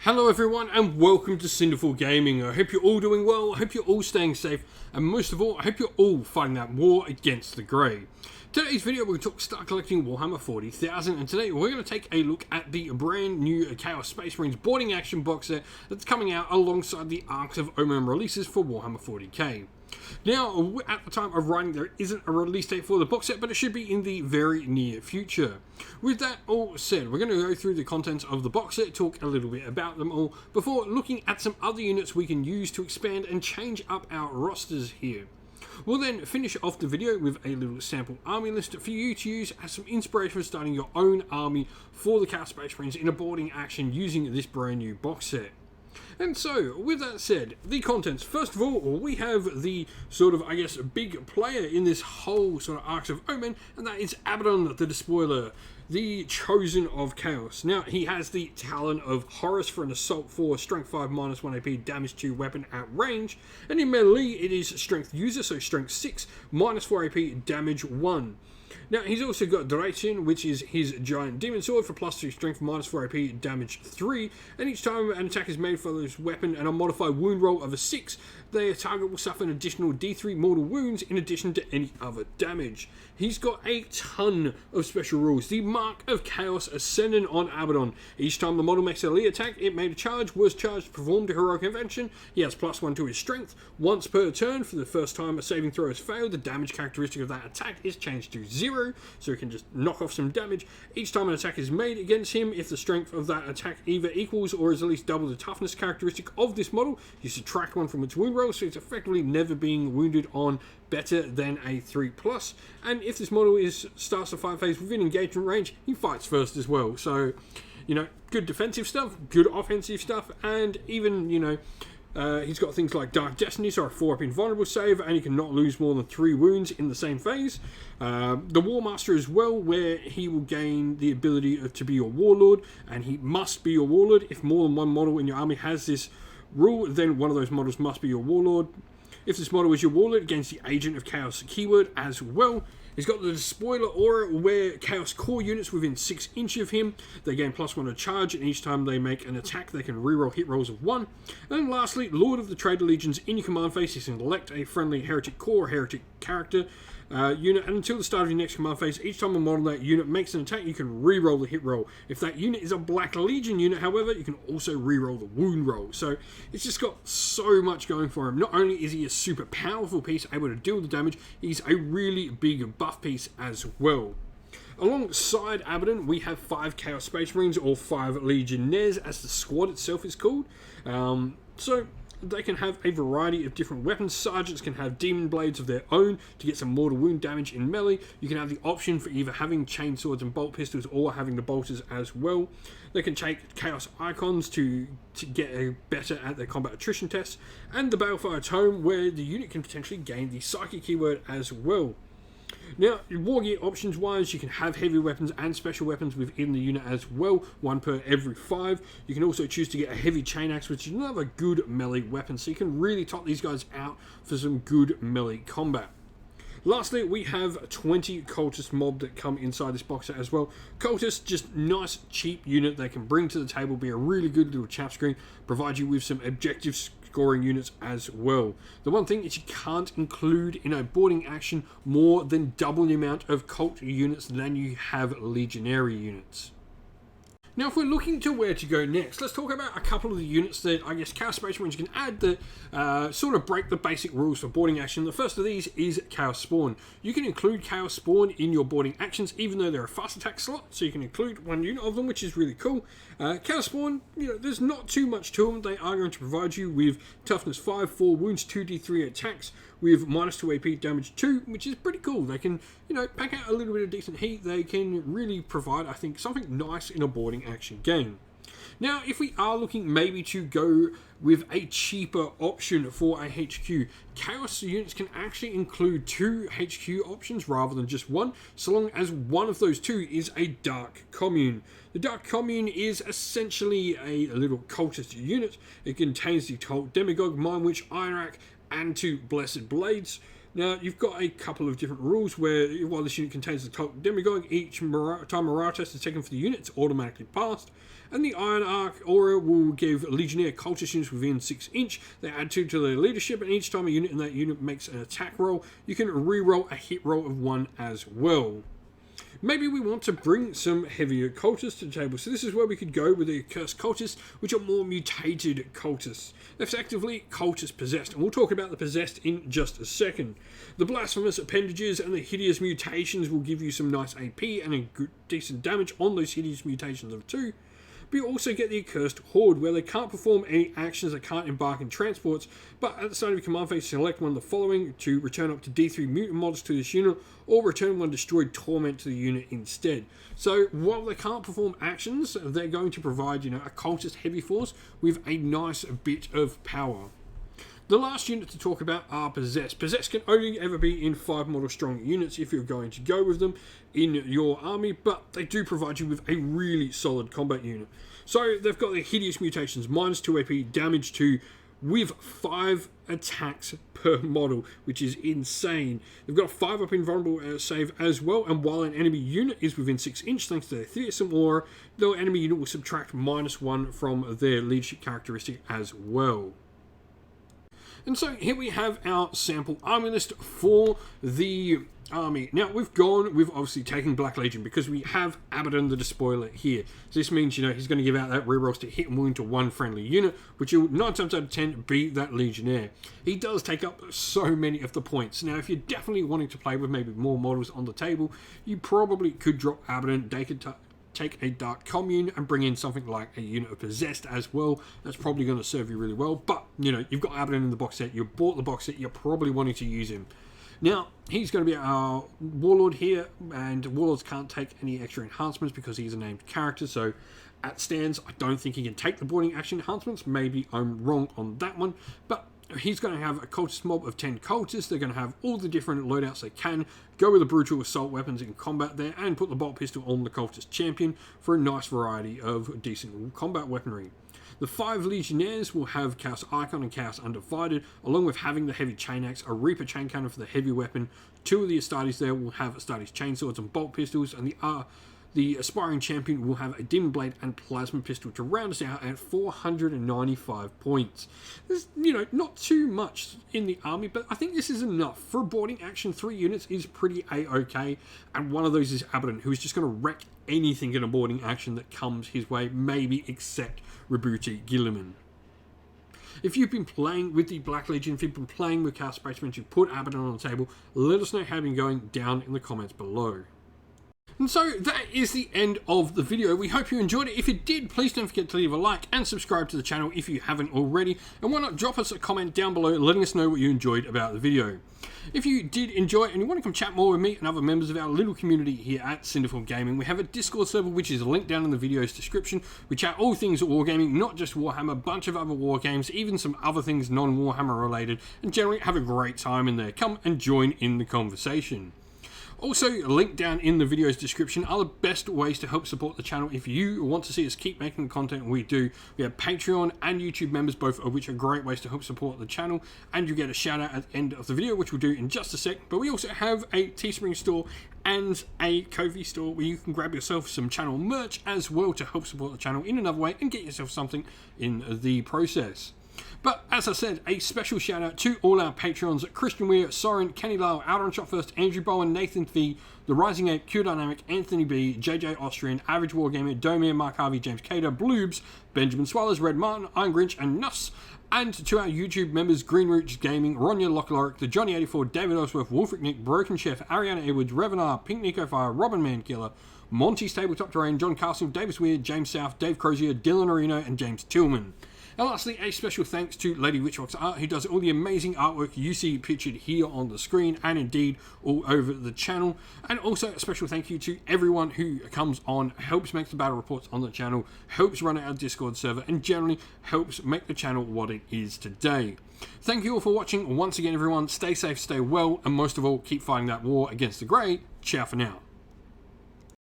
Hello everyone and welcome to Cinderful Gaming. I hope you're all doing well, I hope you're all staying safe, and most of all, I hope you're all fighting that war against the grey. Today's video we're going to start collecting Warhammer 40,000, and today we're going to take a look at the brand new Chaos Space Marines boarding action box set that's coming out alongside the Arcs of Omen releases for Warhammer 40k. Now, at the time of writing, there isn't a release date for the box set, but it should be in the very near future. With that all said, we're going to go through the contents of the box set, talk a little bit about them all, before looking at some other units we can use to expand and change up our rosters here. We'll then finish off the video with a little sample army list for you to use as some inspiration for starting your own army for the Chaos Space Marines in a boarding action using this brand new box set. And so, with that said, the contents. First of all, we have the sort of, big player in this whole sort of Arcs of Omen, and that is Abaddon the Despoiler, the Chosen of Chaos. Now, he has the Talon of Horus for an Assault 4, Strength 5, -1 AP, Damage 2 weapon at range, and in melee it is Strength User, so Strength 6, -4 AP, Damage 1. Now, he's also got Duration, which is his giant demon sword for +2 strength, -4 AP, damage 3, and each time an attack is made for this weapon and a modified wound roll of a 6, their target will suffer an additional D3 mortal wounds in addition to any other damage. He's got a ton of special rules. The Mark of Chaos Ascendant on Abaddon. Each time the model makes a melee attack, it made a charge, was charged, performed a heroic invention. He has +1 to his strength. Once per turn, for the first time a saving throw has failed, the damage characteristic of that attack is changed to 0, so he can just knock off some damage. Each time an attack is made against him, if the strength of that attack either equals or is at least double the toughness characteristic of this model, you subtract 1 from its wound roll, so it's effectively never being wounded on better than a 3+. And if this model starts the fight phase within engagement range, he fights first as well. So, good defensive stuff, good offensive stuff, and even, he's got things like Dark Destiny, so a 4-up invulnerable save, and he can not lose more than 3 wounds in the same phase. The War Master as well, where he will gain the ability to be your Warlord, and he must be your Warlord. If more than one model in your army has this rule, then one of those models must be your Warlord. If this model is your Warlord, it gains the Agent of Chaos keyword as well. He's got the Despoiler aura, where Chaos core units within 6 inches of him, they gain +1 to charge, and each time they make an attack, they can reroll hit rolls of 1. And lastly, Lord of the Traitor Legions in your command phase, you can elect a friendly Heretic core or Heretic character unit, and until the start of your next command phase, each time a model that unit makes an attack, you can reroll the hit roll. If that unit is a Black Legion unit, however, you can also reroll the wound roll. So it's just got so much going for him. Not only is he a super powerful piece, able to deal the damage, he's a really big buff piece as well. Alongside Abaddon, we have 5 Chaos Space Marines, or 5 Legionnaires, as the squad itself is called. So they can have a variety of different weapons. Sergeants can have demon blades of their own to get some mortal wound damage in melee. You can have the option for either having chainswords and bolt pistols or having the bolters as well. They can take Chaos Icons to get better at their combat attrition tests. And the Balefire Tome, where the unit can potentially gain the Psychic keyword as well. Now, war gear options wise, you can have heavy weapons and special weapons within the unit as well, 1 per every 5. You can also choose to get a heavy chain axe, which is another good melee weapon, so you can really top these guys out for some good melee combat. Lastly, we have 20 Cultist mob that come inside this box set as well. Cultists, just nice, cheap unit they can bring to the table, be a really good little chap screen, provide you with some objective scoring units as well. The one thing is you can't include in a boarding action more than double the amount of cult units than you have legionary units. Now, if we're looking to where to go next, let's talk about a couple of the units that Chaos Space Marines can add that sort of break the basic rules for boarding action. The first of these is Chaos Spawn. You can include Chaos Spawn in your boarding actions, even though they're a fast attack slot, so you can include 1 unit of them, which is really cool. Chaos Spawn, there's not too much to them. They are going to provide you with toughness 5, 4 wounds, 2d3 attacks, with -2 AP, damage 2, which is pretty cool. They can, pack out a little bit of decent heat. They can really provide, I think, something nice in a boarding action game. Now, if we are looking maybe to go with a cheaper option for a HQ, Chaos units can actually include 2 HQ options rather than just 1, so long as one of those 2 is a Dark Commune. The Dark Commune is essentially a little cultist unit. It contains the Demagogue, Mind Witch, Iron Rack, and 2 Blessed Blades. Now, you've got a couple of different rules where, while this unit contains the cult demagogue, each time morale test is taken for the unit, it's automatically passed. And the Iron Arc aura will give Legionnaire cultist units within 6 inch. They add 2 to their leadership, and each time a unit in that unit makes an attack roll, you can re-roll a hit roll of 1 as well. Maybe we want to bring some heavier cultists to the table, so this is where we could go with the Cursed Cultists, which are more mutated cultists. They're effectively cultist possessed, and we'll talk about the possessed in just a second. The Blasphemous Appendages and the Hideous Mutations will give you some nice AP and a good, decent damage on those Hideous Mutations of 2. But you also get the Accursed Horde, where they can't perform any actions, they can't embark in transports, but at the start of your command phase, select one of the following to return up to D3 mutant models to this unit, or return one destroyed torment to the unit instead. So while they can't perform actions, they're going to provide, a cultist heavy force with a nice bit of power. The last unit to talk about are Possessed. Possessed can only ever be in 5 model strong units if you're going to go with them in your army, but they do provide you with a really solid combat unit. So they've got the Hideous Mutations, -2 AP, damage 2, with 5 attacks per model, which is insane. They've got a 5 up invulnerable save as well, and while an enemy unit is within 6 inch, thanks to their fearsome aura, the enemy unit will subtract -1 from their leadership characteristic as well. And so here we have our sample army list for the army. Now, we've obviously taken Black Legion because we have Abaddon the Despoiler here. So this means, he's going to give out that rerolls to hit and wound to 1 friendly unit, which will 9 times out of 10 be that Legionnaire. He does take up so many of the points. Now, if you're definitely wanting to play with maybe more models on the table, you probably could drop Abaddon, take a Dark Commune and bring in something like a unit of Possessed as well. That's probably going to serve you really well. But, you've got Abaddon in the box set. You bought the box set. You're probably wanting to use him. Now, he's going to be our Warlord here, and Warlords can't take any extra enhancements because he's a named character. So, at stands, I don't think he can take the boarding action enhancements. Maybe I'm wrong on that one. But he's going to have a cultist mob of 10 cultists. They're going to have all the different loadouts they can. Go with the brutal assault weapons in combat there, and put the bolt pistol on the cultist champion for a nice variety of decent combat weaponry. The 5 Legionnaires will have Chaos Icon and Chaos Undivided, along with having the Heavy Chain Axe, a Reaper Chain Cannon for the heavy weapon. 2 of the Astartes there will have Astartes Chainswords and Bolt Pistols, and the Aspiring Champion will have a Demon Blade and Plasma Pistol to round us out at 495 points. There's, not too much in the army, but I think this is enough. For a boarding action, 3 units is pretty a-okay, and one of those is Abaddon, who is just going to wreck anything in a boarding action that comes his way, maybe except Rebuti Gilliman. If you've been playing with the Black Legion, if you've been playing with Chaos Spacemen, you've put Abaddon on the table, let us know how you've been going down in the comments below. And so that is the end of the video. We hope you enjoyed it. If you did, please don't forget to leave a like and subscribe to the channel if you haven't already. And why not drop us a comment down below letting us know what you enjoyed about the video. If you did enjoy it and you want to come chat more with me and other members of our little community here at Cinderful Gaming, we have a Discord server which is linked down in the video's description. We chat all things wargaming, not just Warhammer, a bunch of other war games, even some other things non-Warhammer related, and generally have a great time in there. Come and join in the conversation. Also, linked down in the video's description are the best ways to help support the channel if you want to see us keep making the content we do. We have Patreon and YouTube members, both of which are great ways to help support the channel, and you get a shout out at the end of the video, which we'll do in just a sec. But we also have a Teespring store and a Ko-fi store where you can grab yourself some channel merch as well to help support the channel in another way and get yourself something in the process. But as I said, a special shout out to all our Patreons: Christian Weir, Soren, Kenny Lyle, Out on Shot First, Andrew Bowen, Nathan V, The Rising Ape, Q Dynamic, Anthony B, JJ Austrian, Average Wargamer, Domir, Mark Harvey, James Cater, Bloobs, Benjamin Swallows, Red Martin, Iron Grinch, and Nuss. And to our YouTube members: Green Roots Gaming, Ronya Lockloric, The Johnny 84, David Osworth, Wolfric Nick, Broken Chef, Ariana Edwards, Revenar, Pink Nico Fire, Robin Mankiller, Monty's Tabletop Terrain, John Castle, Davis Weird, James South, Dave Crozier, Dylan Areno, and James Tillman. And lastly, a special thanks to Lady Witchbox Art, who does all the amazing artwork you see pictured here on the screen and indeed all over the channel. And also a special thank you to everyone who comes on, helps make the battle reports on the channel, helps run our Discord server, and generally helps make the channel what it is today. Thank you all for watching once again, everyone. Stay safe, stay well, and most of all, keep fighting that war against the Grey. Ciao for now.